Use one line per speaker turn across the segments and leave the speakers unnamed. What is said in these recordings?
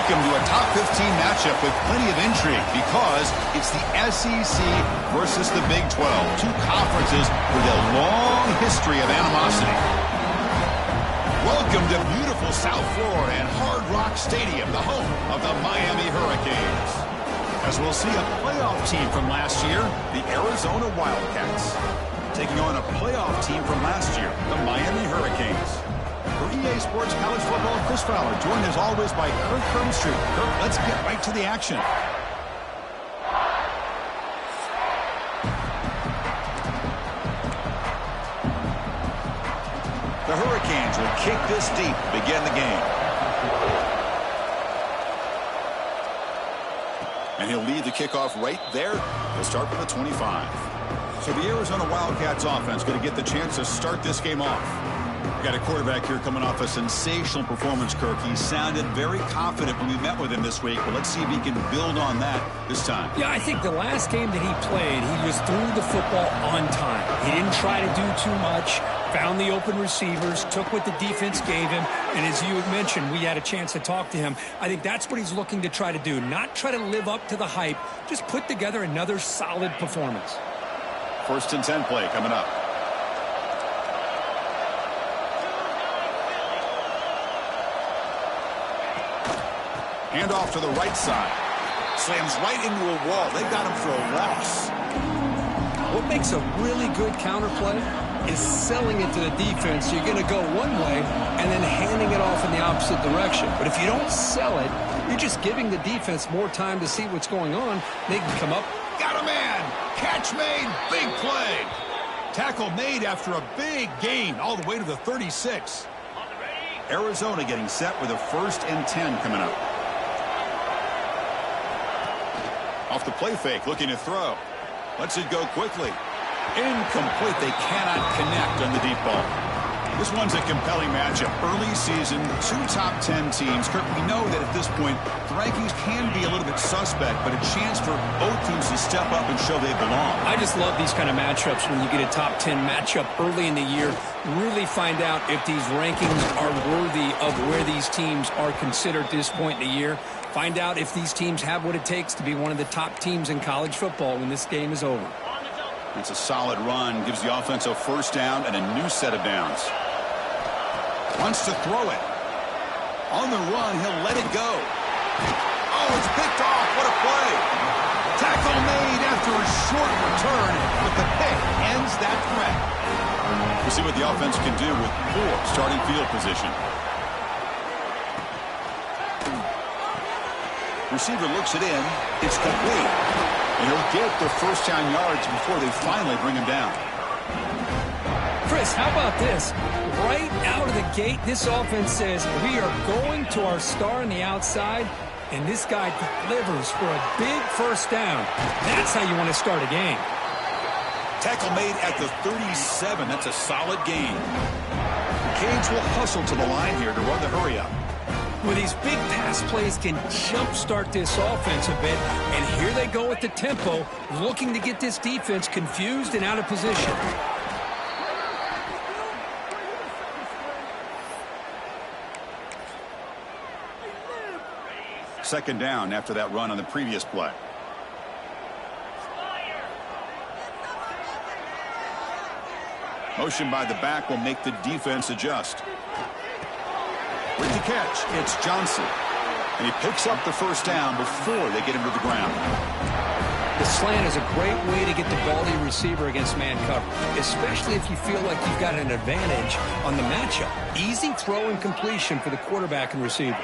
Welcome to a top 15 matchup with plenty of intrigue because it's the SEC versus the Big 12, two conferences with a long history of animosity. Welcome to beautiful South Florida and Hard Rock Stadium, the home of the Miami Hurricanes. As we'll see a playoff team from last year, the Arizona Wildcats, taking on a playoff team from last year, the Miami Hurricanes. For EA Sports College Football, Chris Fowler, joined as always by Kirk Crumbstreet. Kirk, let's get right to the action. The Hurricanes will kick this deep to begin the game. And he'll lead the kickoff right there. He'll start with the 25. So the Arizona Wildcats offense going to get the chance to start this game off. We've got a quarterback here coming off a sensational performance, Kirk. He sounded very confident when we met with him this week, but let's see if he can build on that this time.
Yeah, I think the last game that he played, he just threw the football on time. He didn't try to do too much, found the open receivers, took what the defense gave him, and as you had mentioned, we had a chance to talk to him. I think that's what he's looking to try to do, not try to live up to the hype, just put together another solid performance.
1st and 10 play coming up. Handoff to the right side. Slams right into a wall. They got him for a loss.
What makes a really good counterplay is selling it to the defense. You're going to go one way and then handing it off in the opposite direction. But if you don't sell it, you're just giving the defense more time to see what's going on. They can come up.
Got a man. Catch made. Big play. Tackle made after a big gain all the way to the 36. Arizona getting set with a 1st and 10 coming up. Off the play fake, looking to throw. Lets it go quickly. Incomplete. They cannot connect on the deep ball. This one's a compelling matchup. Early season, two top 10 teams. Kirk, we know that at this point, the rankings can be a little bit suspect, but a chance for both teams to step up and show they belong.
I just love these kind of matchups when you get a top 10 matchup early in the year. Really find out if these rankings are worthy of where these teams are considered at this point in the year. Find out if these teams have what it takes to be one of the top teams in college football when this game is over.
It's a solid run. Gives the offense a 1st down and a new set of downs. Wants to throw it. On the run, he'll let it go. Oh, it's picked off. What a play. Tackle made after a short return, but the pick ends that threat. We'll see what the offense can do with 4 starting field position. Receiver looks it in. It's complete. And he'll get the 1st down yards before they finally bring him down.
Chris, how about this? Right out of the gate, this offense says, we are going to our star on the outside, and this guy delivers for a big 1st down. That's how you want to start a game.
Tackle made at the 37. That's a solid gain. The Canes will hustle to the line here to run the hurry up.
Well, these big pass plays can jumpstart this offense a bit, and here they go at the tempo, looking to get this defense confused and out of position.
Second down after that run on the previous play. Motion by the back will make the defense adjust. With the catch, it's Johnson. And he picks up the 1st down before they get him to the ground.
The slant is a great way to get the ball to your receiver against man coverage, especially if you feel like you've got an advantage on the matchup. Easy throw and completion for the quarterback and receiver.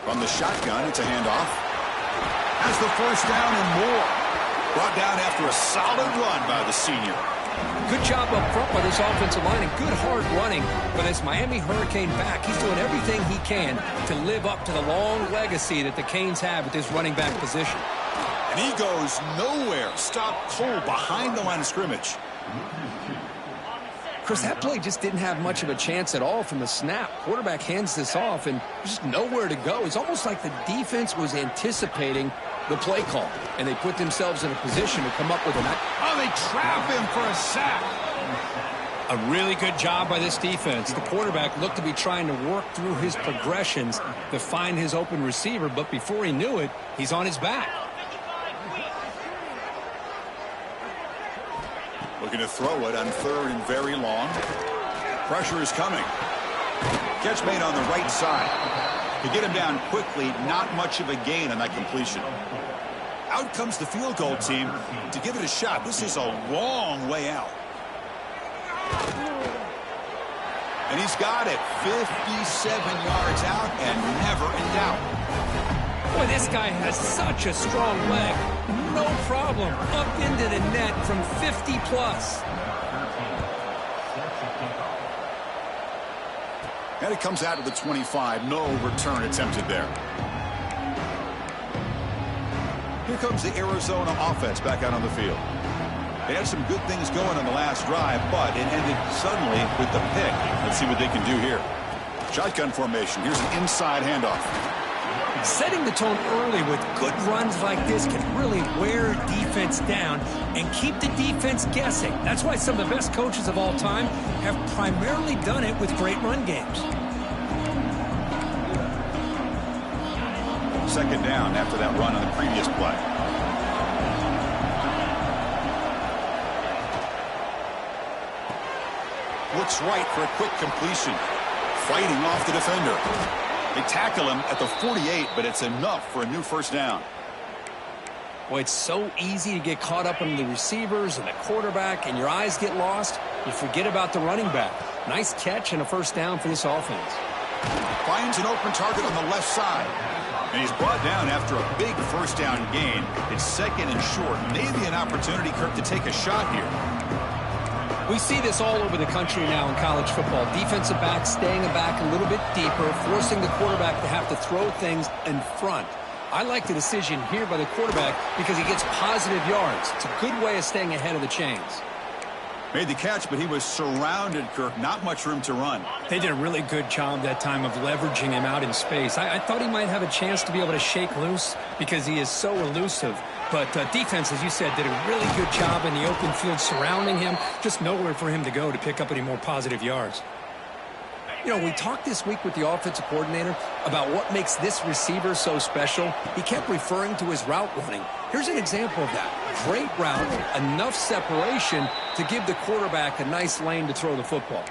From the shotgun, it's a handoff. Has the 1st down and more. Brought down after a solid run by the senior.
Good job up front by this offensive line and good hard running for this Miami Hurricane back. He's doing everything he can to live up to the long legacy that the Canes have at this running back position.
And he goes nowhere. Stopped cold behind the line of scrimmage.
Chris, that play just didn't have much of a chance at all from the snap. Quarterback hands this off and just nowhere to go. It's almost like the defense was anticipating the play call, and they put themselves in a position to come up with an...
Oh, they trap him for a sack.
A really good job by this defense. The quarterback looked to be trying to work through his progressions to find his open receiver, but before he knew it, he's on his back.
Looking to throw it on third and very long. Pressure is coming. Catch made on the right side. To get him down quickly, not much of a gain on that completion. Out comes the field goal team to give it a shot. This is a long way out. And he's got it. 57 yards out and never in doubt.
Boy, this guy has such a strong leg. No problem. Up into the net from 50 plus.
And it comes out of the 25. No return attempted there. Here comes the Arizona offense back out on the field. They had some good things going on the last drive, but it ended suddenly with the pick. Let's see what they can do here. Shotgun formation. Here's an inside handoff.
Setting the tone early with good runs like this can really wear defense down and keep the defense guessing. That's why some of the best coaches of all time have primarily done it with great run games.
Second down after that run on the previous play. Looks right for a quick completion. Fighting off the defender. They tackle him at the 48, but it's enough for a new first down.
Boy, it's so easy to get caught up in the receivers and the quarterback, and your eyes get lost. You forget about the running back. Nice catch and a first down for this offense.
Finds an open target on the left side. And he's brought down after a big first down gain. It's second and short. Maybe an opportunity, Kirk, to take a shot here.
We see this all over the country now in college football. Defensive backs staying back a little bit deeper, forcing the quarterback to have to throw things in front. I like the decision here by the quarterback because he gets positive yards. It's a good way of staying ahead of the chains.
Made the catch, but he was surrounded, Kirk. Not much room to run.
They did a really good job that time of leveraging him out in space. I thought he might have a chance to be able to shake loose because he is so elusive. But defense, as you said, did a really good job in the open field surrounding him. Just nowhere for him to go to pick up any more positive yards. You know, we talked this week with the offensive coordinator about what makes this receiver so special. He kept referring to his route running. Here's an example of that. Great route, enough separation to give the quarterback a nice lane to throw the football.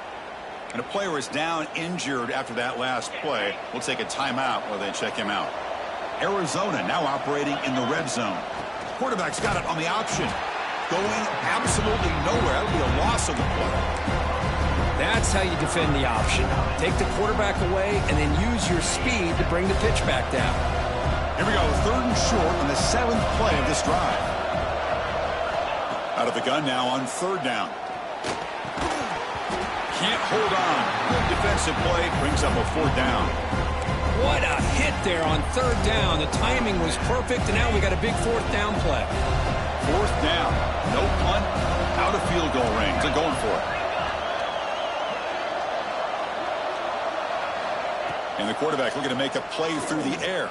And a player is down injured after that last play. We'll take a timeout while they check him out. Arizona now operating in the red zone. Quarterback's got it on the option. Going absolutely nowhere. That'll be a loss of the play.
That's how you defend the option. Take the quarterback away and then use your speed to bring the pitch back down.
Here we go, third and short on the 7th play of this drive. Out of the gun now on third down. Can't hold on. Good defensive play brings up a fourth down.
What a hit there on third down. The timing was perfect, and now we got a big fourth down play.
Fourth down. No punt. Out of field goal range. They're going for it. And the quarterback looking to make a play through the air.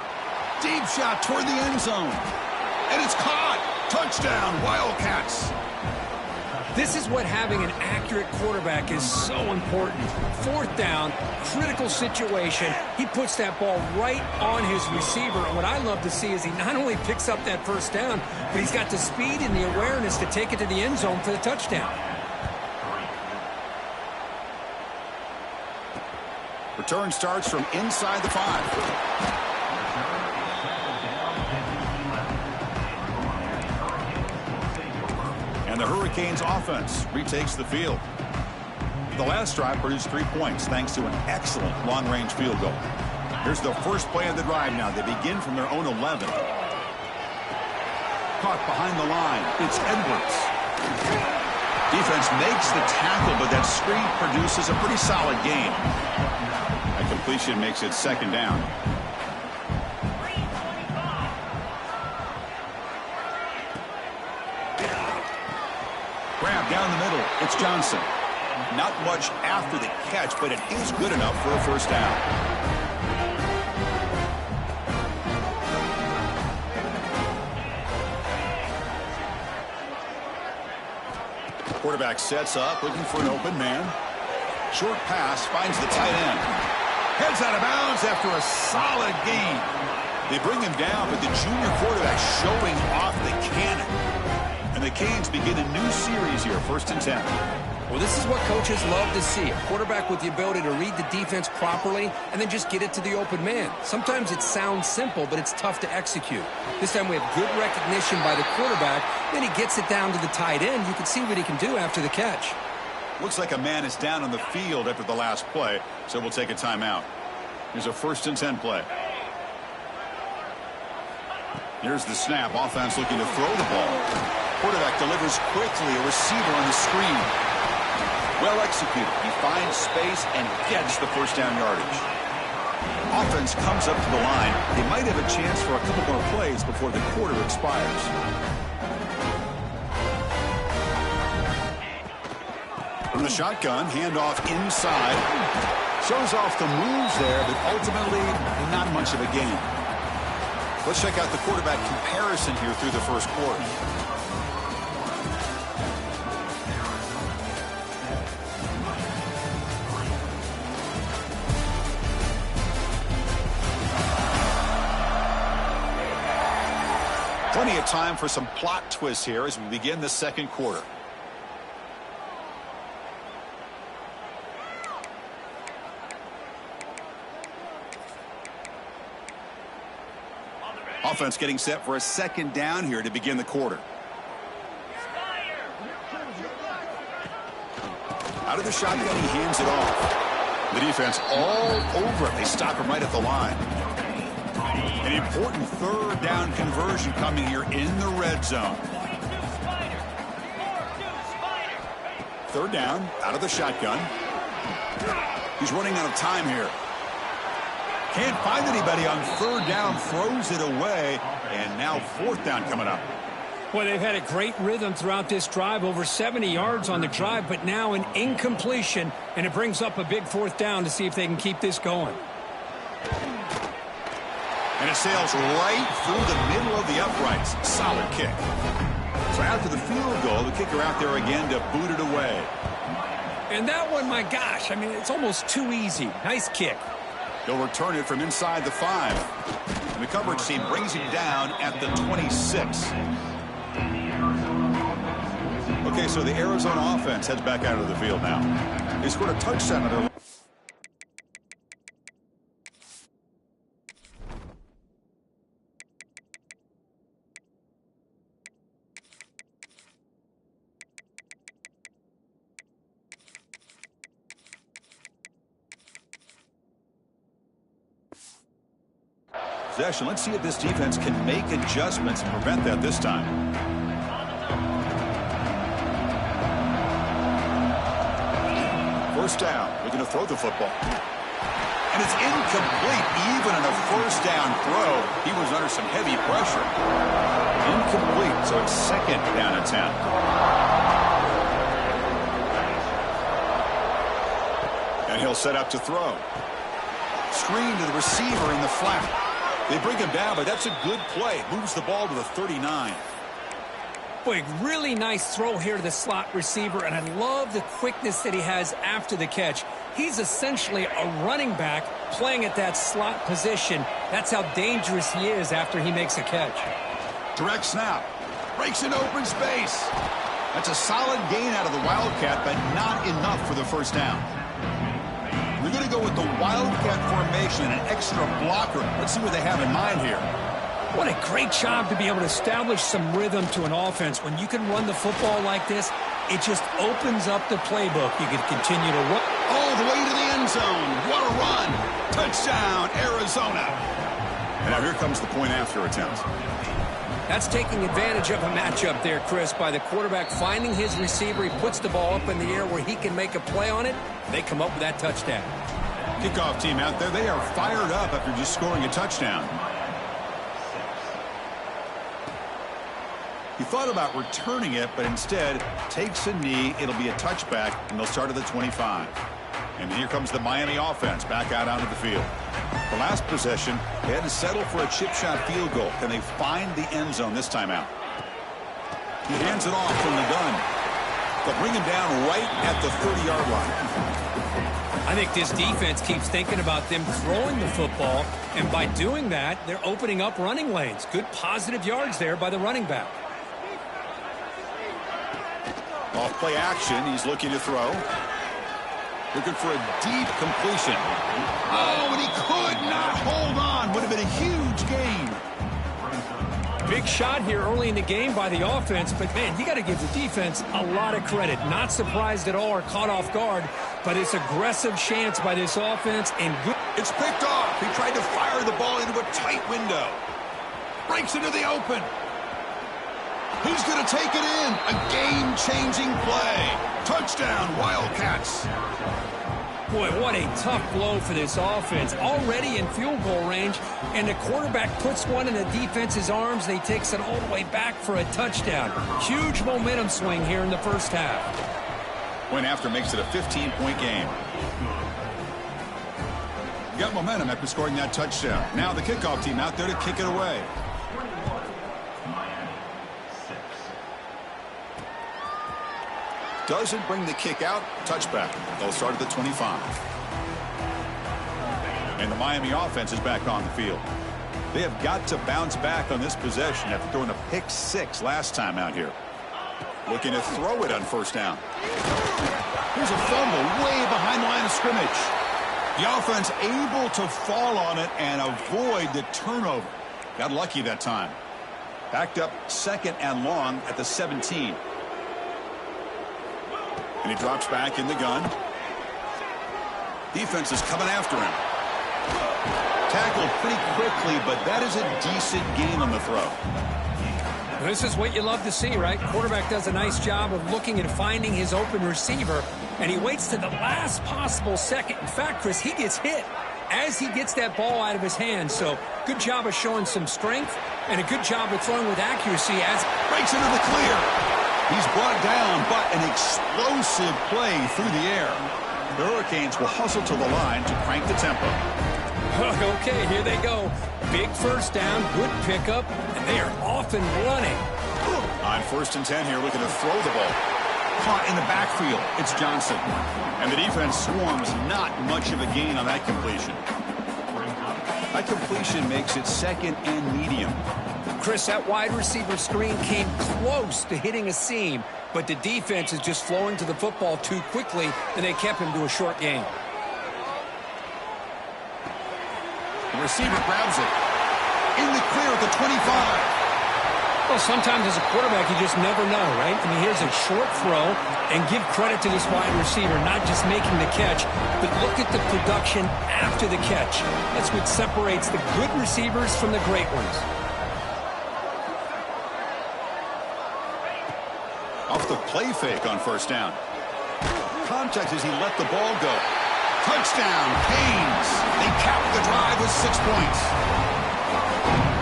Deep shot toward the end zone. And it's caught. Touchdown, Wildcats.
This is what having an accurate quarterback is so important. Fourth down, critical situation. He puts that ball right on his receiver. And what I love to see is he not only picks up that first down, but he's got the speed and the awareness to take it to the end zone for the touchdown.
Return starts from inside the 5. And the Hurricanes offense retakes the field. The last drive produced 3 points thanks to an excellent long-range field goal. Here's the first play of the drive now. They begin from their own 11. Caught behind the line. It's Edwards. Defense makes the tackle, but that screen produces a pretty solid gain. A completion makes it second down. Grab down the middle. It's Johnson. Not much after the catch, but it is good enough for a first down. Quarterback sets up, looking for an open man. Short pass, finds the tight end. Heads out of bounds after a solid gain. They bring him down, but the junior quarterback showing off the cannon. And the Canes begin a new series here, 1st and 10.
Well, this is what coaches love to see. A quarterback with the ability to read the defense properly and then just get it to the open man. Sometimes it sounds simple, but it's tough to execute. This time we have good recognition by the quarterback. Then he gets it down to the tight end. You can see what he can do after the catch.
Looks like a man is down on the field after the last play, so we'll take a timeout. Here's a 1st and 10 play. Here's the snap. Offense looking to throw the ball. Quarterback delivers quickly. A receiver on the screen. Well executed. He finds space and gets the 1st down yardage. Offense comes up to the line. They might have a chance for a couple more plays before the quarter expires. From the shotgun, handoff inside. Shows off the moves there, but ultimately not much of a gain. Let's check out the quarterback comparison here through the 1st quarter. Plenty of time for some plot twists here as we begin the 2nd quarter. Offense getting set for a 2nd down here to begin the quarter. Out of the shotgun, he hands it off. The defense all over it. They stop him right at the line. An important 3rd down conversion coming here in the red zone. 3rd down, out of the shotgun. He's running out of time here. Can't find anybody on 3rd down, throws it away, and now 4th down coming up.
Well, they've had a great rhythm throughout this drive, over 70 yards on the drive, but now an incompletion, and it brings up a big 4th down to see if they can keep this going.
And it sails right through the middle of the uprights. Solid kick. So after the field goal, the kicker out there again to boot it away.
And that one, my gosh, I mean, it's almost too easy. Nice kick.
He'll return it from inside the 5. And the coverage team brings him down at the 26. Okay, so the Arizona offense heads back out of the field now. They scored a touchdown on their... possession. Let's see if this defense can make adjustments and prevent that this time. First down. Looking to throw the football. And it's incomplete. Even on a 1st down throw, he was under some heavy pressure. Incomplete. So it's 2nd down and 10. And he'll set up to throw. Screen to the receiver in the flat. They bring him down, but that's a good play. Moves the ball to the 39.
Boy, really nice throw here to the slot receiver, and I love the quickness that he has after the catch. He's essentially a running back playing at that slot position. That's how dangerous he is after he makes a catch.
Direct snap. Breaks in open space. That's a solid gain out of the Wildcat, but not enough for the 1st down. We're going to go with the Wildcat formation and an extra blocker. Let's see what they have in mind here.
What a great job to be able to establish some rhythm to an offense. When you can run the football like this, it just opens up the playbook. You can continue to run
all the way to the end zone. What a run. Touchdown, Arizona. And now here comes the point after attempt.
That's taking advantage of a matchup there, Chris, by the quarterback finding his receiver. He puts the ball up in the air where he can make a play on it. They come up with that touchdown.
Kickoff team out there, they are fired up after just scoring a touchdown. He thought about returning it, but instead takes a knee. It'll be a touchback, and they'll start at the 25. And here comes the Miami offense back out onto the field. The last possession, they had to settle for a chip shot field goal. Can they find the end zone this time out? He hands it off from the gun. They'll bring him down right at the 30-yard line.
I think this defense keeps thinking about them throwing the football, and by doing that, they're opening up running lanes. Good positive yards there by the running back.
Off play action, he's looking to throw. Looking for a deep completion. Oh, and he could not hold on. Would have been a huge gain.
Big shot here early in the game by the offense, but, man, you got to give the defense a lot of credit. Not surprised at all or caught off guard, but it's aggressive chance by this offense and good.
It's picked off. He tried to fire the ball into a tight window. Breaks into the open. He's going to take it in. A game-changing play. Touchdown, Wildcats.
Boy, what a tough blow for this offense. Already in field goal range, and the quarterback puts one in the defense's arms, and he takes it all the way back for a touchdown. Huge momentum swing here in the first half.
Went after makes it a 15-point game. Got momentum after scoring that touchdown. Now the kickoff team out there to kick it away. Doesn't bring the kick out. Touchback. They'll start at the 25. And the Miami offense is back on the field. They have got to bounce back on this possession after throwing a pick 6 last time out here. Looking to throw it on first down. Here's a fumble way behind the line of scrimmage. The offense able to fall on it and avoid the turnover. Got lucky that time. Backed up 2nd and long at the 17. And he drops back in the gun. Defense is coming after him. Tackled pretty quickly, but that is a decent gain on the throw.
This is what you love to see, right? Quarterback does a nice job of looking and finding his open receiver, and he waits to the last possible second. In fact, Chris, he gets hit as he gets that ball out of his hands. So good job of showing some strength and a good job of throwing with accuracy as
breaks into the clear. He's brought down, but an explosive play through the air. The Hurricanes will hustle to the line to crank the tempo.
Okay, here they go. Big first down, good pickup, and they are off and running.
On 1st and 10 here, looking to throw the ball. Caught in the backfield. It's Johnson. And the defense swarms not much of a gain on that completion. That completion makes it 2nd and medium.
Chris, that wide receiver screen came close to hitting a seam, but the defense is just flowing to the football too quickly, and they kept him to a short gain.
The receiver grabs it. In the clear at the 25.
Well, sometimes as a quarterback, you just never know, right? I mean, here's a short throw, and give credit to this wide receiver, not just making the catch, but look at the production after the catch. That's what separates the good receivers from the great ones.
Off the play fake on first down. Contact as he let the ball go. Touchdown, Canes. They cap the drive with 6 points.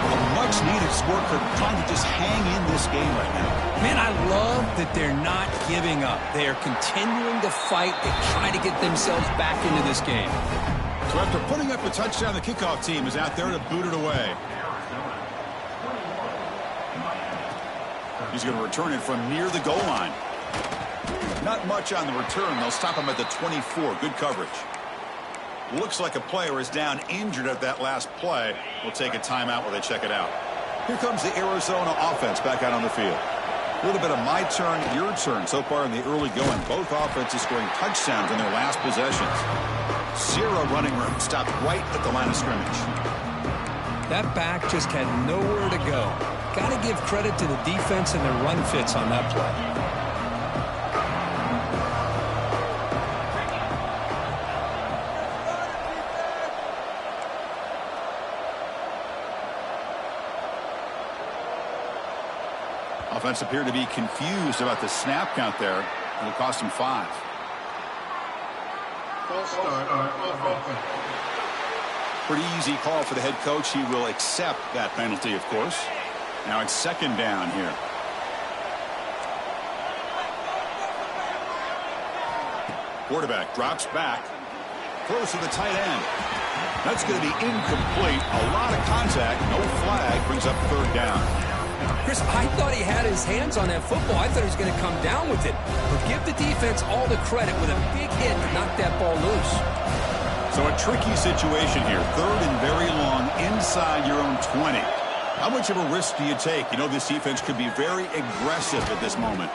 A much-needed score, trying to just hang in this game right now.
Man, I love that they're not giving up. They are continuing to fight. They try to get themselves back into this game.
So after putting up a touchdown, the kickoff team is out there to boot it away. He's going to return it from near the goal line. Not much on the return. They'll stop him at the 24. Good coverage. Looks like a player is down injured at that last play. We'll take a timeout while they check it out. Here comes the Arizona offense back out on the field. A little bit of my turn, your turn so far in the early going. Both offenses scoring touchdowns in their last possessions. 0 running room. Stopped right at the line of scrimmage.
That back just had nowhere to go. Got to give credit to the defense and their run fits on that play.
Offense appeared to be confused about the snap count there. It'll cost him 5.
False start on offense.
Pretty easy call for the head coach. He will accept that penalty, of course. Now it's 2nd down here. Quarterback drops back. Throws to the tight end. That's going to be incomplete. A lot of contact. No flag. Brings up 3rd down.
Chris, I thought he had his hands on that football. I thought he was going to come down with it. But give the defense all the credit with a big hit to knock that ball loose.
So a tricky situation here. 3rd and very long inside your own 20. How much of a risk do you take? You know this defense could be very aggressive at this moment.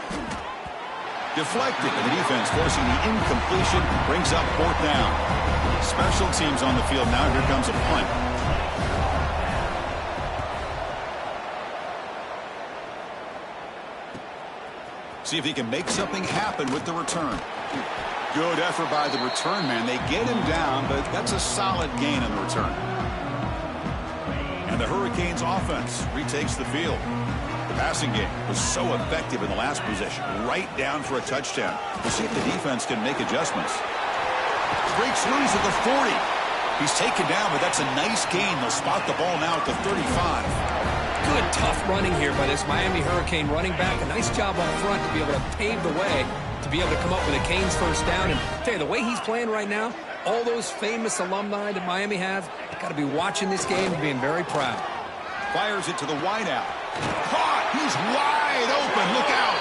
Deflected, and the defense forcing the incompletion brings up 4th down. Special teams on the field now. Here comes a punt. See if he can make something happen with the return. Good effort by the return man. They get him down, but that's a solid gain in the return. And the Hurricanes offense retakes the field. The passing game was so effective in the last possession, right down for a touchdown. We'll see if the defense can make adjustments. Breaks loose at the 40. He's taken down, but that's a nice gain. They'll spot the ball now at the 35.
Good, tough running here by this Miami Hurricane running back. A nice job up front to be able to pave the way, to be able to come up with a Canes first down. And tell you, the way he's playing right now, all those famous alumni that Miami have, got to be watching this game and being very proud.
Fires it to the wideout. Caught! He's wide open. Look out!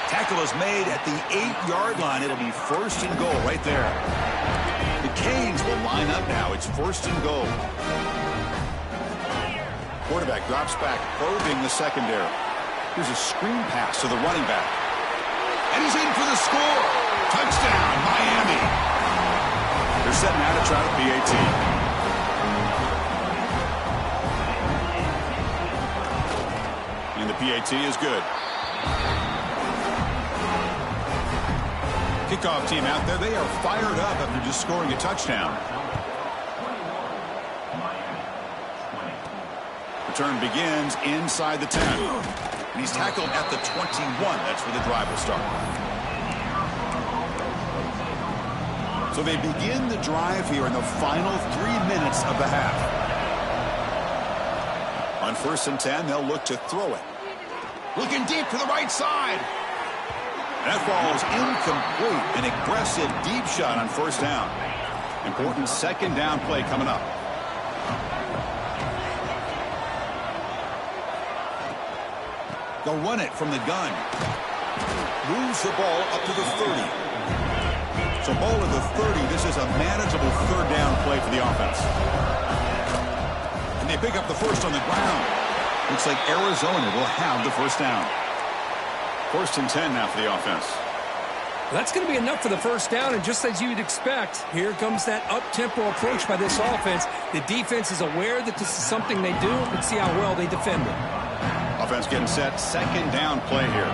Tackle is made at the 8-yard line. It'll be 1st and goal right there. The Canes will line up now. It's 1st and goal. Quarterback drops back, probing the secondary. Here's a screen pass to the running back. And he's in for the score. Touchdown, Miami. They're setting out to try the PAT. And the PAT is good. Kickoff team out there. They are fired up after just scoring a touchdown. Return begins inside the 10. And he's tackled at the 21. That's where the drive will start. So they begin the drive here in the final 3 minutes of the half. On 1st and 10, they'll look to throw it. Looking deep to the right side. That falls incomplete. An aggressive deep shot on 1st down. Important 2nd down play coming up. They'll run it from the gun. Moves the ball up to the 30. So ball at the 30. This is a manageable 3rd down play for the offense. And they pick up the 1st on the ground. Looks like Arizona will have the 1st down. 1st and 10 now for the offense.
That's going to be enough for the 1st down, and just as you'd expect, here comes that up-tempo approach by this offense. The defense is aware that this is something they do. Let's see how well they defend it.
Offense getting set. 2nd down play here.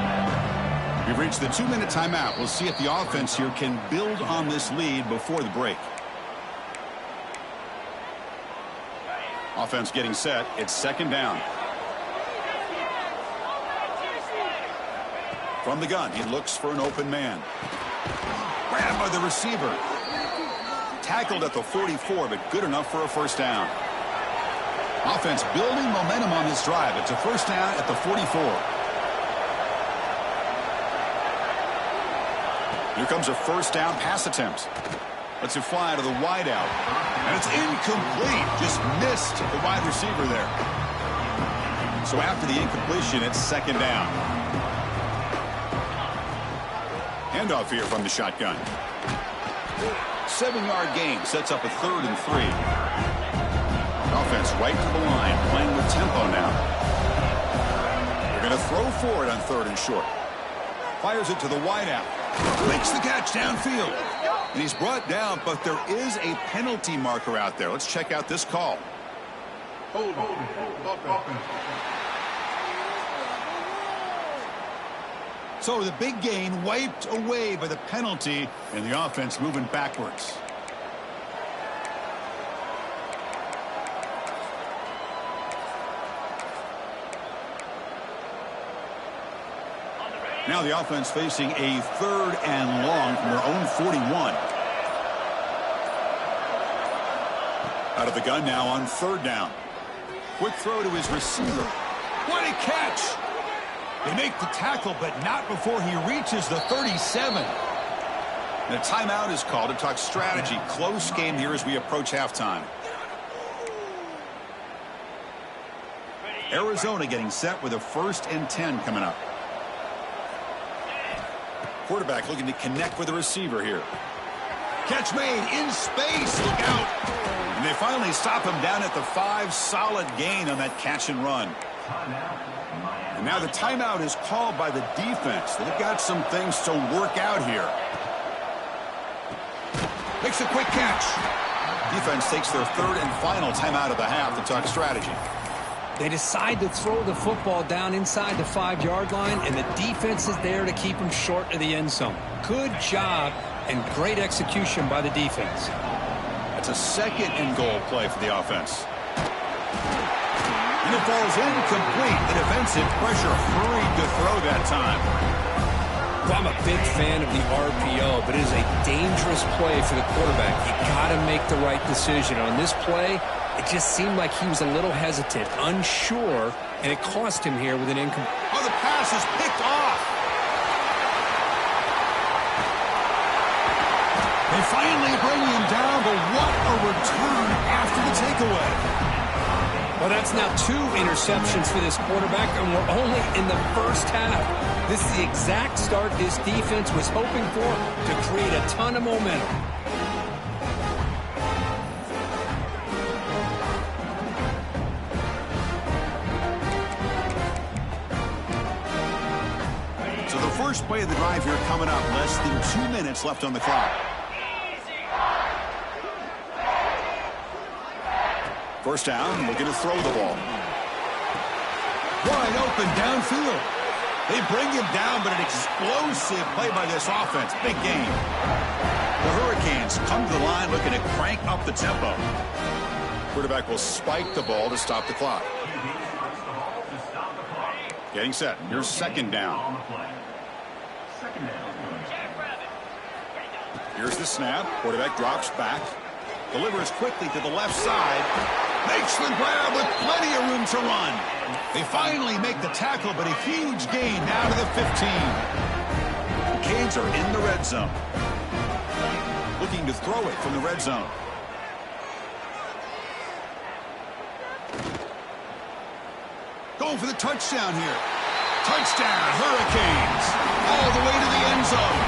We've reached the 2-minute timeout. We'll see if the offense here can build on this lead before the break. Offense getting set. It's 2nd down. From the gun, he looks for an open man. Grabbed by the receiver. Tackled at the 44, but good enough for a 1st down. Offense building momentum on this drive. It's a 1st down at the 44. Here comes a 1st down pass attempt. Lets it fly to the wideout. And it's incomplete. Just missed the wide receiver there. So after the incompletion, it's 2nd down. Handoff here from the shotgun. 7-yard gain sets up a 3rd and 3. Offense right to the line, playing with tempo now. They're going to throw for it on 3rd and short. Fires it to the wideout. Makes the catch downfield. And he's brought down, but there is a penalty marker out there. Let's check out this call.
Hold.
So the big gain wiped away by the penalty, and the offense moving backwards. Now the offense facing a 3rd and long from their own 41. Out of the gun now on 3rd down. Quick throw to his receiver. What a catch! They make the tackle, but not before he reaches the 37. And a timeout is called to talk strategy. Close game here as we approach halftime. Arizona getting set with a 1st and 10 coming up. Quarterback looking to connect with the receiver here. Catch made in space. Look out. And they finally stop him down at the 5. Solid gain on that catch and run. And now the timeout is called by the defense. They've got some things to work out here. Makes a quick catch. Defense takes their 3rd and final timeout of the half to talk strategy.
They decide to throw the football down inside the 5-yard line, and the defense is there to keep them short of the end zone. Good job and great execution by the defense.
That's a 2nd and goal play for the offense. And it falls incomplete. The defensive pressure hurried to throw that time.
Well, I'm a big fan of the RPO, but it is a dangerous play for the quarterback. You got to make the right decision. On this play, it just seemed like he was a little hesitant, unsure, and it cost him here with an incomplete.
Oh, the pass is picked off. They finally bring him down, but what a return after the takeaway.
Well, that's now 2 interceptions for this quarterback, and we're only in the first half. This is the exact start this defense was hoping for to create a ton of momentum.
So the first play of the drive here coming up. Less than 2 minutes left on the clock. First down, looking to throw the ball. Wide open downfield. They bring him down, but an explosive play by this offense. Big game. The Hurricanes come to the line looking to crank up the tempo. Quarterback will spike the ball to stop the clock. Getting set. Here's 2nd down. Here's the snap. Quarterback drops back. Delivers quickly to the left side. Makes the grab with plenty of room to run. They finally make the tackle, but a huge gain now to the 15. The Canes are in the red zone. Looking to throw it from the red zone. Going for the touchdown here. Touchdown, Hurricanes. All the way to the end zone.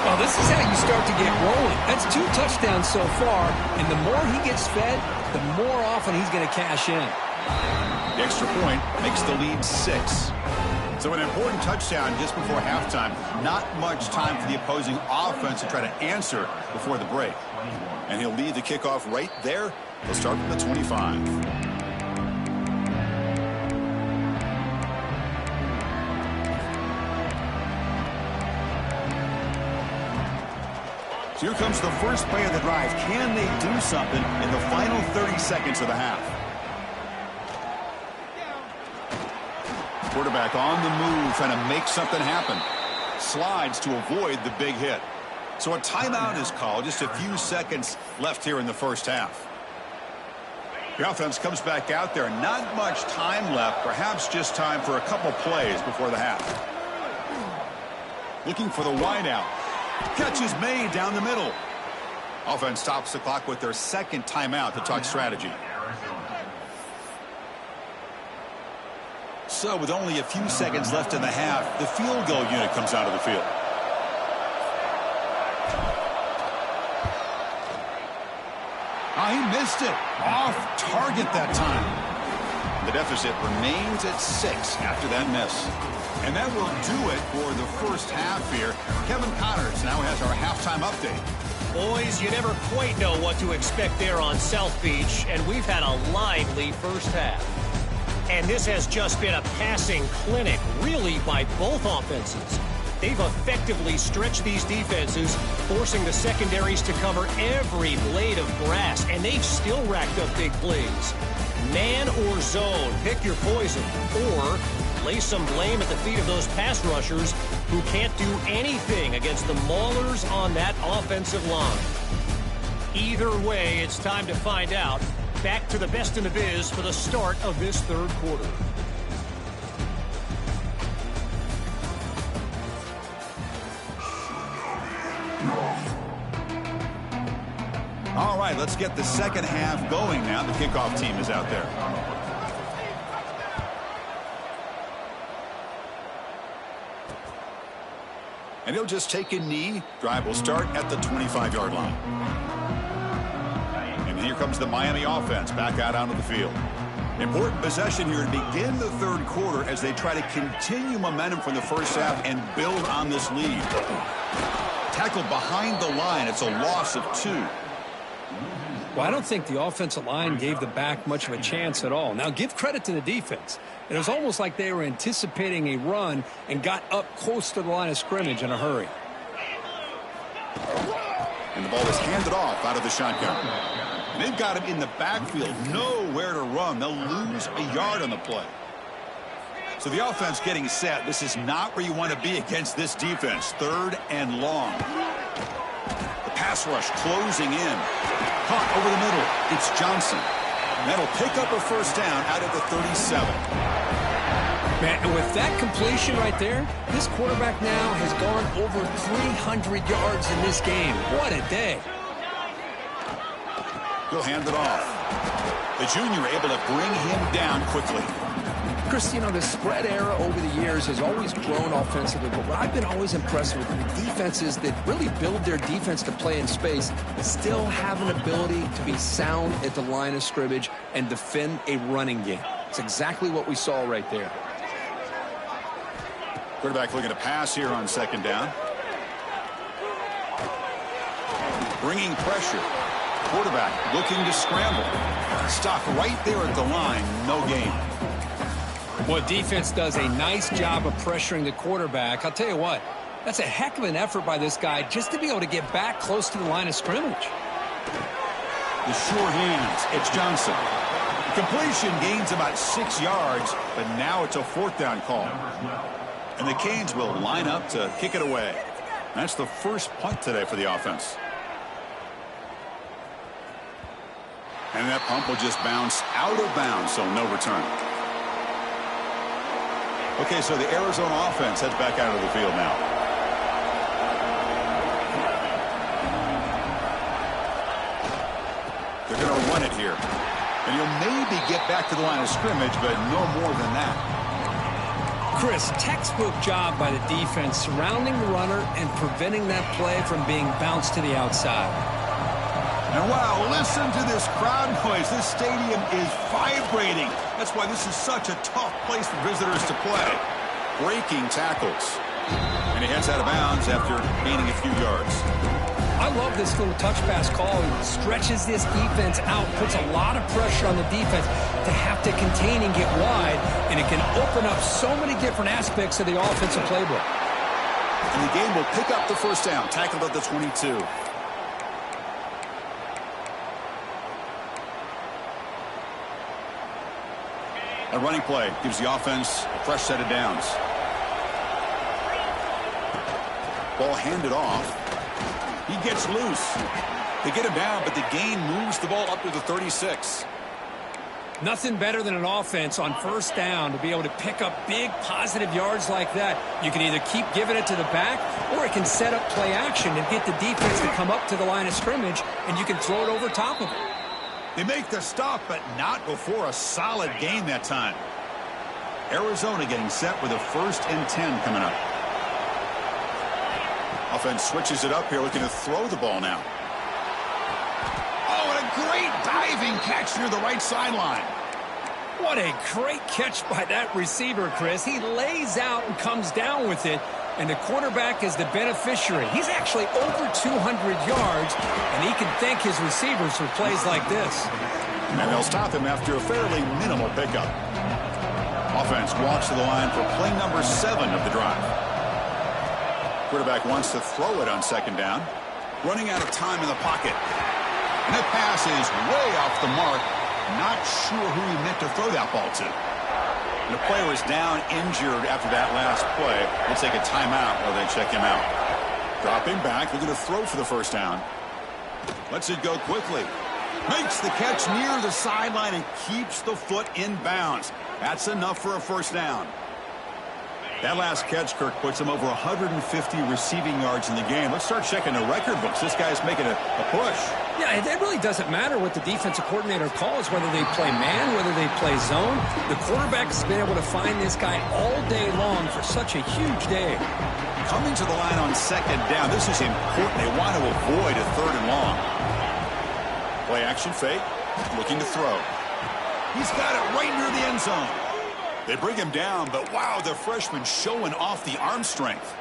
Well, this is how you start to get rolling. That's 2 touchdowns so far, and the more he gets fed, the more often he's going to cash in.
The extra point makes the lead 6. So an important touchdown just before halftime. Not much time for the opposing offense to try to answer before the break. And he'll lead the kickoff right there. He'll start from the 25. Here comes the first play of the drive. Can they do something in the final 30 seconds of the half? Quarterback on the move, trying to make something happen. Slides to avoid the big hit. So a timeout is called. Just a few seconds left here in the first half. The offense comes back out there. Not much time left. Perhaps just time for a couple plays before the half. Looking for the wideout. Catch is made down the middle. Offense stops the clock with their 2nd timeout to talk strategy. So with only a few seconds left in the half, the field goal unit comes out of the field. Oh, he missed it. Off target that time. The deficit remains at 6 after that miss. And that will do it for the first half here. Kevin Connors now has our halftime update.
Boys, you never quite know what to expect there on South Beach, and we've had a lively first half. And this has just been a passing clinic, really, by both offenses. They've effectively stretched these defenses, forcing the secondaries to cover every blade of grass, and they've still racked up big plays. Man or zone, pick your poison, or lay some blame at the feet of those pass rushers who can't do anything against the maulers on that offensive line. Either way, it's time to find out. Back to the best in the biz for the start of this 3rd quarter.
All right, let's get the second half going now. The kickoff team is out there. And he'll just take a knee. Drive will start at the 25-yard line. And here comes the Miami offense back out onto the field. Important possession here to begin the third quarter as they try to continue momentum from the first half and build on this lead. Tackled behind the line. It's a loss of 2.
Well, I don't think the offensive line gave the back much of a chance at all. Now, give credit to the defense. It was almost like they were anticipating a run and got up close to the line of scrimmage in a hurry.
And the ball is handed off out of the shotgun. And they've got him in the backfield. Nowhere to run. They'll lose a yard on the play. So the offense getting set. This is not where you want to be against this defense. 3rd and long. The pass rush closing in. Caught over the middle. It's Johnson. And that'll pick up a first down out of the 37.
Man, and with that completion right there, this quarterback now has gone over 300 yards in this game. What a day.
He'll hand it off. The junior able to bring him down quickly.
Chris, you know, the spread era over the years has always grown offensively, but what I've been always impressed with the defenses that really build their defense to play in space still have an ability to be sound at the line of scrimmage and defend a running game. It's exactly what we saw right there.
Quarterback looking to pass here on 2nd down. Bringing pressure. Quarterback looking to scramble. Stopped right there at the line. No gain.
Well, defense does a nice job of pressuring the quarterback. I'll tell you what, that's a heck of an effort by this guy just to be able to get back close to the line of scrimmage.
The sure hands. It's Johnson. Completion gains about 6 yards, but now it's a 4th down call. And the Canes will line up to kick it away. That's the first punt today for the offense. And that pump will just bounce out of bounds, so no return. Okay, so the Arizona offense heads back out of the field now. They're going to run it here. And you'll maybe get back to the line of scrimmage, but no more than that.
Chris, textbook job by the defense surrounding the runner and preventing that play from being bounced to the outside.
And wow, listen to this crowd noise. This stadium is vibrating. That's why this is such a tough place for visitors to play. Breaking tackles. And he heads out of bounds after gaining a few yards.
I love this little touch pass call. He stretches this defense out, puts a lot of pressure on the defense to have to contain and get wide, and it can open up so many different aspects of the offensive playbook.
And the game will pick up the first down, tackled at the 22. A running play gives the offense a fresh set of downs. Ball handed off. He gets loose. They get him down, but the gain moves the ball up to the 36.
Nothing better than an offense on first down to be able to pick up big positive yards like that. You can either keep giving it to the back, or it can set up play action and get the defense to come up to the line of scrimmage, and you can throw it over top of it.
They make the stop, but not before a solid gain that time. Arizona getting set with a 1st and 10 coming up. Offense switches it up here, looking to throw the ball now. Oh, and a great diving catch near the right sideline.
What a great catch by that receiver, Chris. He lays out and comes down with it, and the quarterback is the beneficiary. He's actually over 200 yards, and he can thank his receivers for plays like this.
And they'll stop him after a fairly minimal pickup. Offense walks to the line for play number 7 of the drive. Quarterback wants to throw it on 2nd down. Running out of time in the pocket. And that pass is way off the mark. Not sure who he meant to throw that ball to. And the player is down injured after that last play. We'll take a timeout while they check him out. Dropping back, looking to throw for the first down. Lets it go quickly. Makes the catch near the sideline and keeps the foot in bounds. That's enough for a first down. That last catch, Kirk, puts him over 150 receiving yards in the game. Let's start checking the record books. This guy's making a push.
Yeah, it really doesn't matter what the defensive coordinator calls, whether they play man, whether they play zone. The quarterback has been able to find this guy all day long for such a huge day.
Coming to the line on second down. This is important. They want to avoid a third and long. Play action fake. Looking to throw. He's got it right near the end zone. They bring him down, but wow, the freshman showing off the arm strength.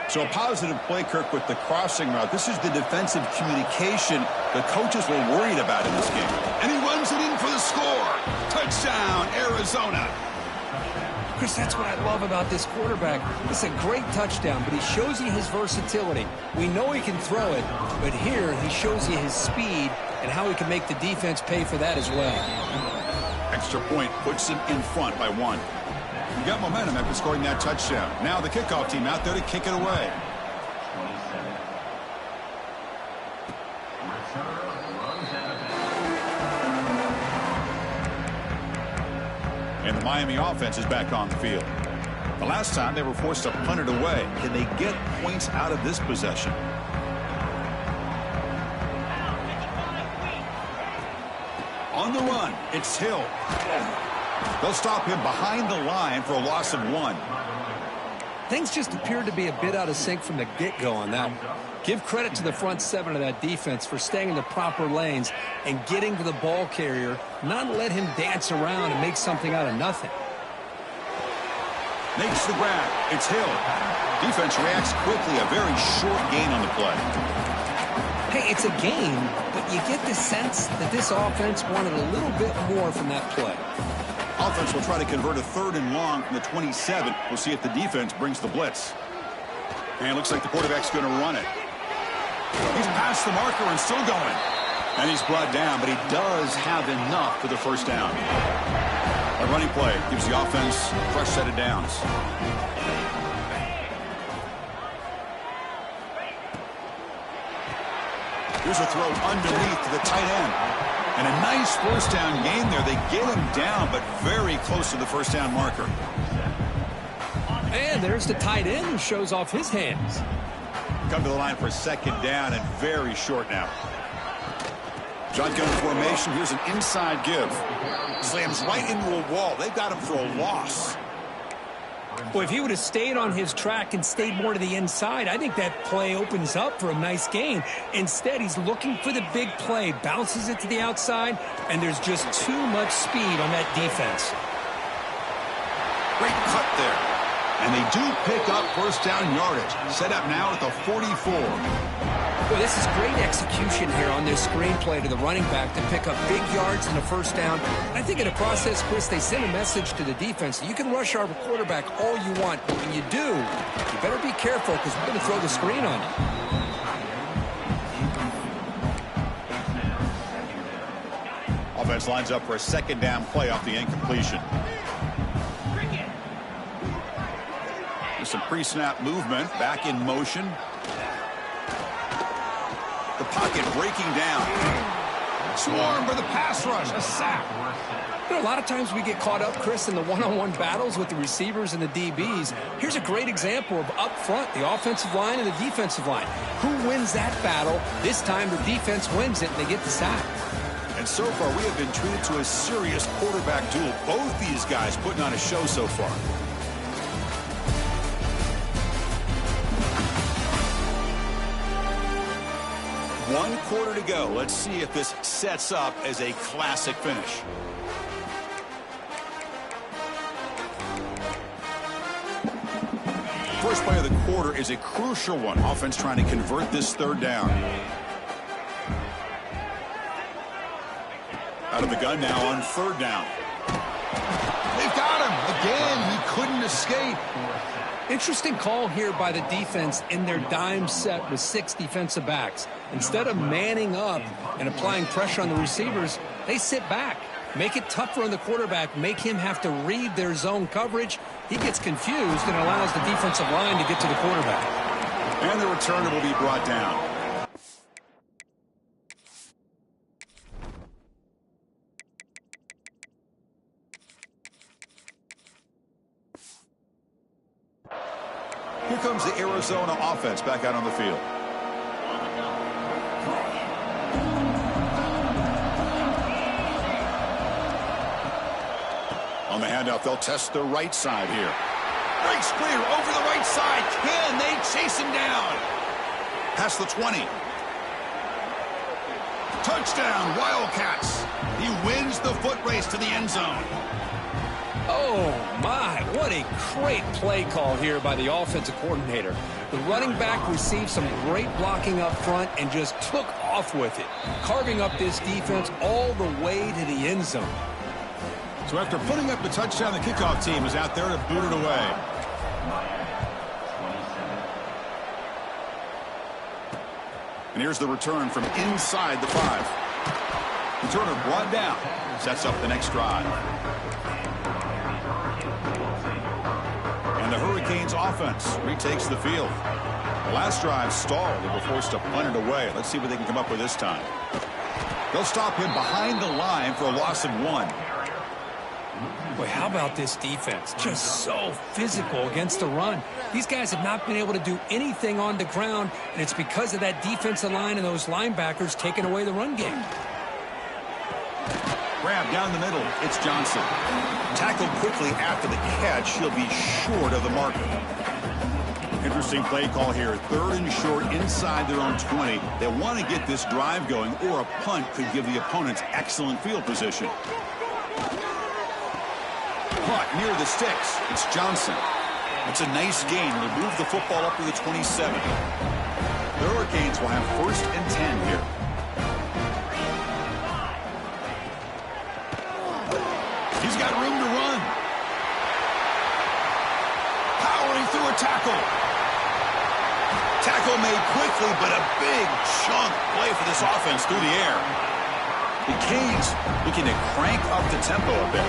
So a positive play, Kirk, with the crossing route. This is the defensive communication the coaches were worried about in this game. And he runs it in for the score. Touchdown, Arizona.
Chris, that's what I love about this quarterback. It's a great touchdown, but he shows you his versatility. We know he can throw it, but here he shows you his speed and how he can make the defense pay for that as well.
Extra point puts him in front by 1. You got momentum after scoring that touchdown. Now the kickoff team out there to kick it away. And the Miami offense is back on the field. The last time they were forced to punt it away. Can they get points out of this possession? On the run, it's Hill. They'll stop him behind the line for a loss of 1.
Things just appeared to be a bit out of sync from the get-go on that. Give credit to the front 7 of that defense for staying in the proper lanes and getting to the ball carrier, not let him dance around and make something out of nothing.
Makes the grab. It's Hill. Defense reacts quickly. A very short gain on the play.
Hey, it's a game, but you get the sense that this offense wanted a little bit more from that play.
Offense will try to convert a third and long from the 27. We'll see if the defense brings the blitz. And it looks like the quarterback's going to run it. He's past the marker and still going. And he's brought down, but he does have enough for the first down. A running play gives the offense a fresh set of downs. Here's a throw underneath to the tight end. And a nice first down gain there. They get him down, but very close to the first down marker.
And there's the tight end who shows off his hands.
Come to the line for a second down and very short now. Shotgun formation. Here's an inside give. Slams right into a wall. They've got him for a loss.
Boy, if he would have stayed on his track and stayed more to the inside, I think that play opens up for a nice gain. Instead, he's looking for the big play, bounces it to the outside, and there's just too much speed on that defense.
Great cut there. And they do pick up first down yardage. Set up now at the 44.
Boy, this is great execution here on this screenplay to the running back to pick up big yards in the first down. I think in the process, Chris, they send a message to the defense. You can rush our quarterback all you want, but when you do, you better be careful because we're going to throw the screen on you.
Offense lines up for a second down play off the incompletion. There's some pre-snap movement, back in motion. The pocket breaking down. Swarm for the pass rush. A sack.
You know, a lot of times we get caught up, Chris, in the one-on-one battles with the receivers and the DBs. Here's a great example of up front, the offensive line and the defensive line. Who wins that battle? This time the defense wins it and they get the sack.
And so far we have been treated to a serious quarterback duel. Both these guys putting on a show so far. One quarter to go. Let's see if this sets up as a classic finish. First play of the quarter is a crucial one. Offense trying to convert this third down. Out of the gun now on third down. They've got him. Again, he couldn't escape.
Interesting call here by the defense in their dime set with 6 defensive backs. Instead of manning up and applying pressure on the receivers, they sit back. Make it tougher on the quarterback. Make him have to read their zone coverage. He gets confused and allows the defensive line to get to the quarterback.
And the returner will be brought down. Here comes the Arizona offense back out on the field. On the handoff, they'll test the right side here. Breaks clear over the right side. Can they chase him down? Past the 20. Touchdown, Wildcats. He wins the foot race to the end zone.
Oh, my. What a great play call here by the offensive coordinator. The running back received some great blocking up front and just took off with it, carving up this defense all the way to the end zone.
So after putting up the touchdown, the kickoff team is out there to boot it away. And here's the return from inside the 5. Returner brought down. Sets up the next drive. And the Hurricanes offense retakes the field. The last drive stalled. They were forced to punt it away. Let's see what they can come up with this time. They'll stop him behind the line for a loss of 1.
Boy, how about this defense? Just so physical against the run. These guys have not been able to do anything on the ground, and it's because of that defensive line and those linebackers taking away the run game.
Grab down the middle. It's Johnson. Tackled quickly after the catch. He'll be short of the marker. Interesting play call here. 3rd and short inside their own 20. They want to get this drive going, or a punt could give the opponents excellent field position. Caught near the sticks. It's Johnson. It's a nice gain. He'll move the football up to the 27. The Hurricanes will have 1st and 10 here. He's got room to run. Powering through a tackle. Tackle made quickly, but a big chunk play for this offense through the air. The Canes looking to crank up the tempo a bit.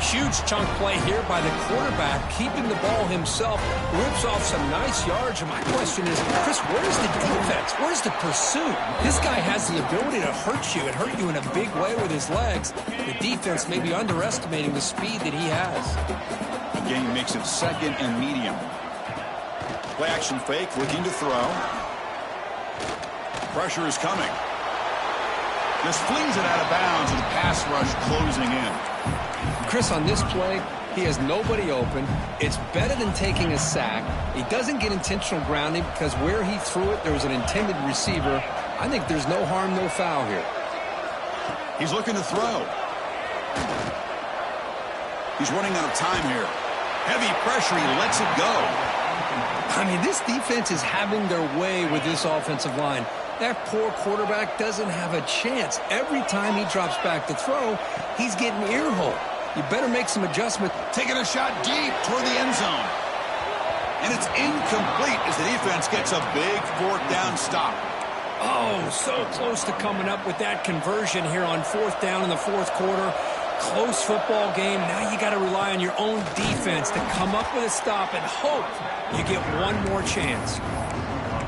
Huge chunk play here by the quarterback, keeping the ball himself, rips off some nice yards. And my question is, Chris, where's the defense? Where's the pursuit? This guy has the ability to hurt you and hurt you in a big way with his legs. The defense may be underestimating the speed that he has.
The game makes it 2nd and medium. Play action fake, looking to throw. Pressure is coming. Just flings it out of bounds, and the pass rush closing in.
Chris, on this play, he has nobody open. It's better than taking a sack. He doesn't get intentional grounding because where he threw it, there was an intended receiver. I think there's no harm, no foul here.
He's looking to throw. He's running out of time here. Heavy pressure, he lets it go.
I mean, this defense is having their way with this offensive line. That poor quarterback doesn't have a chance. Every time he drops back to throw, he's getting ear-hole. You better make some adjustments.
Taking a shot deep toward the end zone. And it's incomplete as the defense gets a big 4th down stop.
Oh, so close to coming up with that conversion here on 4th down in the 4th quarter. Close football game. Now you got to rely on your own defense to come up with a stop and hope you get one more chance.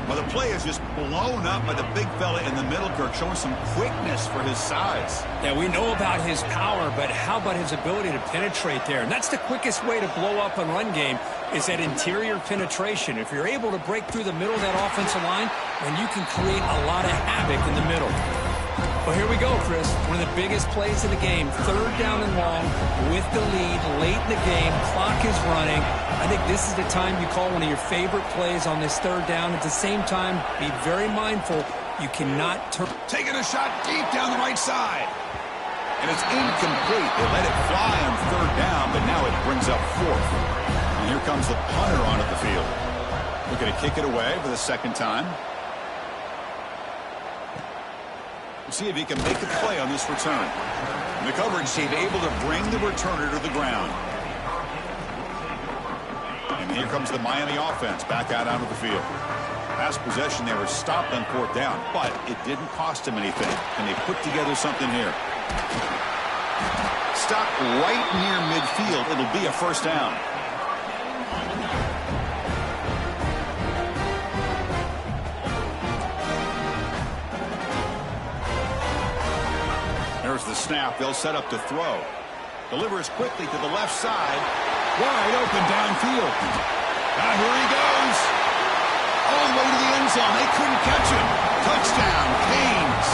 Well, the play is just blown up by the big fella in the middle, Kirk, showing some quickness for his size.
Yeah, we know about his power, but how about his ability to penetrate there? And that's the quickest way to blow up a run game is that interior penetration. If you're able to break through the middle of that offensive line, then you can create a lot of havoc in the middle. Well, here we go, Chris. One of the biggest plays in the game. 3rd down and long with the lead late in the game. Clock is running. I think this is the time you call one of your favorite plays on this 3rd down. At the same time, be very mindful. You cannot turn.
Taking a shot deep down the right side. And it's incomplete. They let it fly on 3rd down, but now it brings up 4th. And here comes the punter onto the field. Looking to kick it away for the 2nd time. See if he can make a play on this return. And the coverage team able to bring the returner to the ground. And here comes the Miami offense back out onto the field. Last possession, they were stopped on 4th down, but it didn't cost them anything. And they put together something here. Stopped right near midfield. It'll be a 1st down. There's the snap. They'll set up to throw. Delivers quickly to the left side. Wide open downfield. Now here he goes. All the way to the end zone. They couldn't catch him. Touchdown, Canes.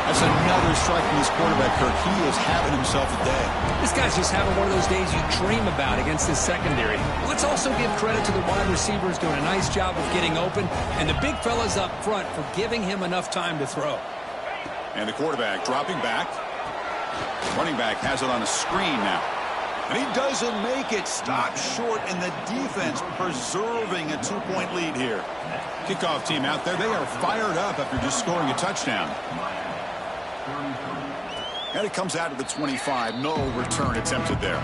A That's another strike from this quarterback, Kirk. He is having himself a day.
This guy's just having one of those days you dream about against this secondary. Let's also give credit to the wide receivers doing a nice job of getting open, and the big fellas up front for giving him enough time to throw.
And the quarterback dropping back. Running back has it on a screen now. And he doesn't make it. Stop short, and the defense preserving a 2-point lead here. Kickoff team out there. They are fired up after just scoring a touchdown. And it comes out of the 25. No return attempted there.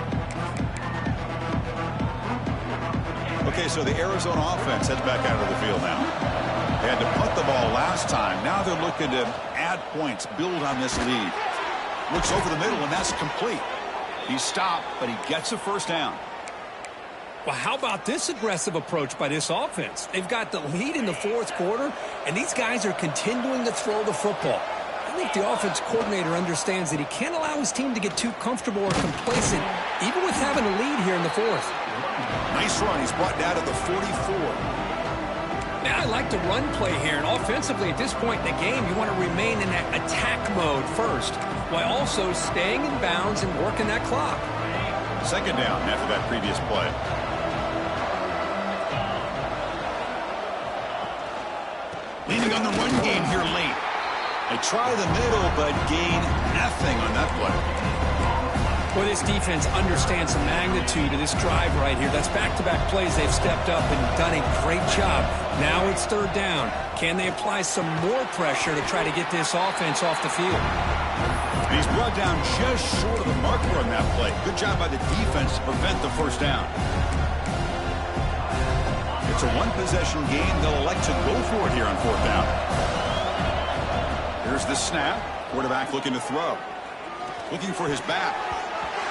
Okay, so the Arizona offense heads back out of the field now. They had to punt the ball last time. Now they're looking to add points, build on this lead. Looks over the middle, and that's complete. He stopped, but he gets a first down.
Well, how about this aggressive approach by this offense? They've got the lead in the fourth quarter, and these guys are continuing to throw the football. I think the offense coordinator understands that he can't allow his team to get too comfortable or complacent, even with having a lead here in the fourth.
Nice run. He's brought down to the 44.
Now, I like the run play here, and offensively at this point in the game, you want to remain in that attack mode first, while also staying in bounds and working that clock.
Second down after that previous play. Leaning on the run game here late. They try the middle, but gain nothing on that play.
Well, this defense understands the magnitude of this drive right here. That's back-to-back plays. They've stepped up and done a great job. Now it's third down. Can they apply some more pressure to try to get this offense off the field?
And he's brought down just short of the marker on that play. Good job by the defense to prevent the first down. It's a one-possession game. They'll elect to go for it here on fourth down. Here's the snap. Quarterback looking to throw. Looking for his back.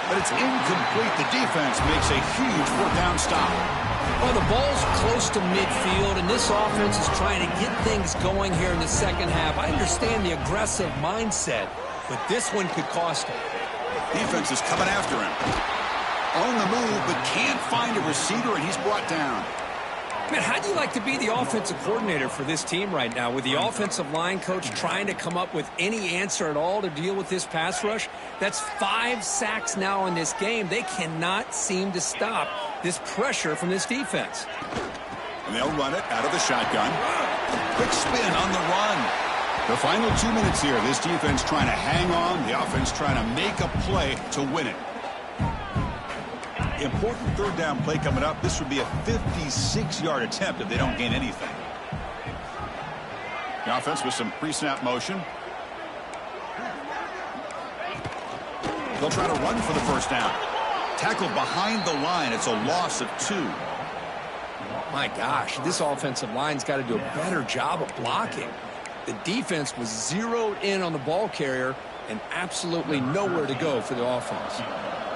But it's incomplete. The defense makes a huge fourth down stop.
Well, the ball's close to midfield, and this offense is trying to get things going here in the second half. I understand the aggressive mindset, but this one could cost him.
Defense is coming after him. On the move, but can't find a receiver, and he's brought down.
Man, how do you like to be the offensive coordinator for this team right now with the offensive line coach trying to come up with any answer at all to deal with this pass rush? That's 5 sacks now in this game. They cannot seem to stop this pressure from this defense.
And they'll run it out of the shotgun. Quick spin on the run. The final 2 minutes here. This defense trying to hang on. The offense trying to make a play to win it. Important third down play coming up. This would be a 56-yard attempt if they don't gain anything. The offense with some pre-snap motion. They'll try to run for the first down. Tackled behind the line. It's a loss of 2.
My gosh, this offensive line's got to do a better job of blocking. The defense was zeroed in on the ball carrier and absolutely nowhere to go for the offense.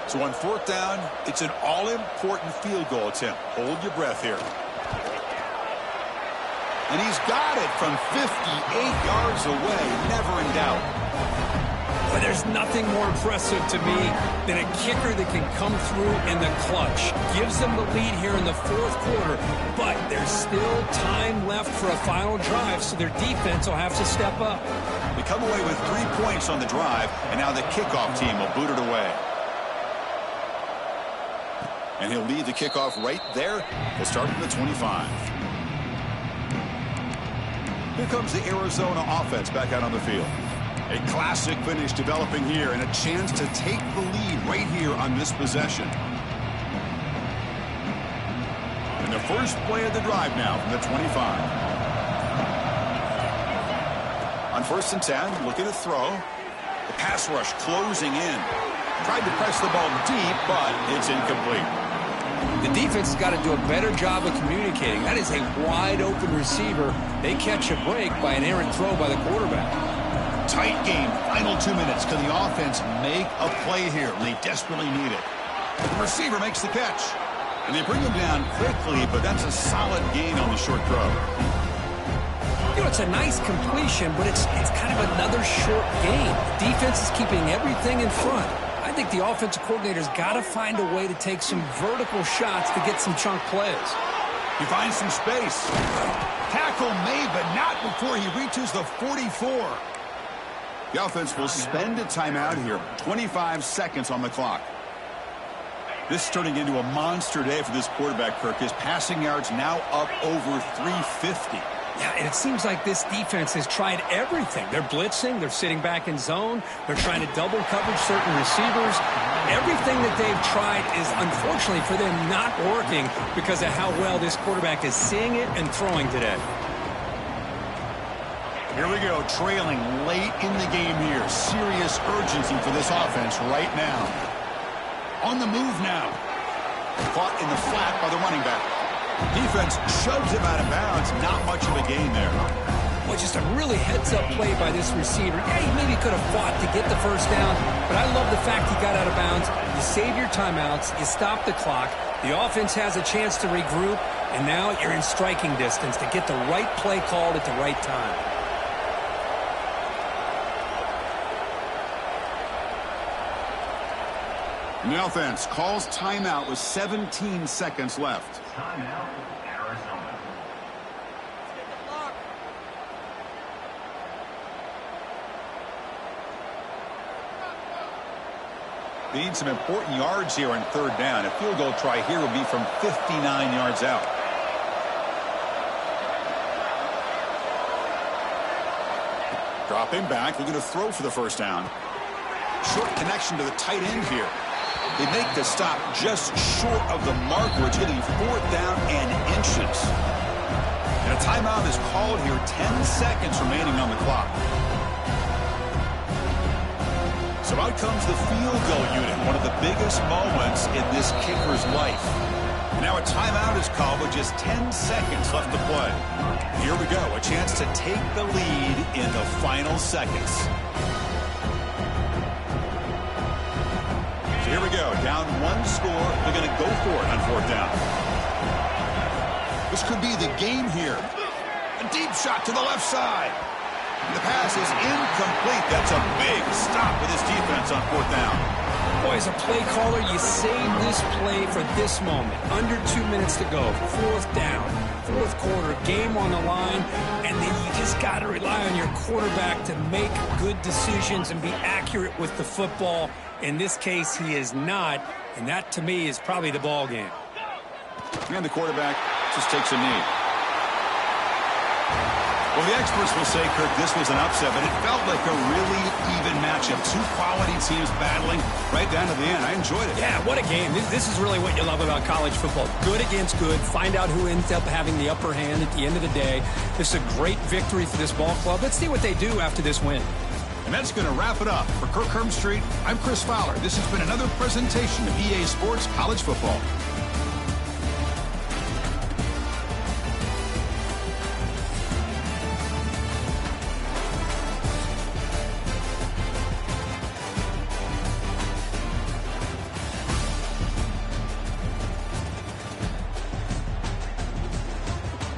So on fourth down, it's an all-important field goal attempt. Hold your breath here. And he's got it from 58 yards away, never in doubt.
But there's nothing more impressive to me than a kicker that can come through in the clutch. Gives them the lead here in the fourth quarter, but there's still time left for a final drive, so their defense will have to step up.
They come away with 3 points on the drive, and now the kickoff team will boot it away. And he'll lead the kickoff right there. We'll start from the 25. Here comes the Arizona offense back out on the field. A classic finish developing here and a chance to take the lead right here on this possession. And the first play of the drive now from the 25. On 1st and 10, looking to throw. The pass rush closing in. Tried to press the ball deep, but it's incomplete.
The defense has got to do a better job of communicating. That is a wide-open receiver. They catch a break by an errant throw by the quarterback.
Tight game. Final 2 minutes. Can the offense make a play here? They desperately need it. The receiver makes the catch. And they bring him down quickly, but that's a solid gain on the short throw.
You know, it's a nice completion, but it's kind of another short game. The defense is keeping everything in front. I think the offensive coordinator's got to find a way to take some vertical shots to get some chunk plays.
He finds some space. Tackle made, but not before he reaches the 44. The offense will spend a timeout here. 25 seconds on the clock. This is turning into a monster day for this quarterback, Kirk. His passing yards now up over 350.
Yeah, and it seems like this defense has tried everything. They're blitzing. They're sitting back in zone. They're trying to double coverage certain receivers. Everything that they've tried is, unfortunately for them, not working because of how well this quarterback is seeing it and throwing today.
Here we go, trailing late in the game here. Serious urgency for this offense right now. On the move now. Caught in the flat by the running back. Defense shoves him out of bounds. Not much of a gain there.
Well, just a really heads-up play by this receiver. Yeah, he maybe could have fought to get the first down, but I love the fact he got out of bounds. You save your timeouts. You stop the clock. The offense has a chance to regroup, and now you're in striking distance to get the right play called at the right time.
And the offense calls timeout with 17 seconds left.
Timeout, Arizona.
They need some important yards here on third down. A field goal try here would be from 59 yards out. Dropping back, looking to throw for the first down. Short connection to the tight end here. They make the stop just short of the mark, where it's going to be fourth down and inches. And a timeout is called here. 10 seconds remaining on the clock. So out comes the field goal unit, one of the biggest moments in this kicker's life. And now a timeout is called with just 10 seconds left to play. Here we go, a chance to take the lead in the final seconds. Here we go, down one score. They're going to go for it on fourth down. This could be the game here. A deep shot to the left side. And the pass is incomplete. That's a big stop with his defense on fourth down.
Boy, as a play caller, you save this play for this moment. Under 2 minutes to go. Fourth down, fourth quarter, game on the line, and then you just got to rely on your quarterback to make good decisions and be accurate with the football. In this case, he is not, and that, to me, is probably the ball game.
And the quarterback just takes a knee. Well, the experts will say, Kirk, this was an upset, but it felt like a really even matchup. Two quality teams battling right down to the end. I enjoyed it.
Yeah, what a game. This is really what you love about college football. Good against good. Find out who ends up having the upper hand at the end of the day. This is a great victory for this ball club. Let's see what they do after this win.
And that's going to wrap it up. For Kirk Hermstreet, I'm Chris Fowler. This has been another presentation of EA Sports College Football.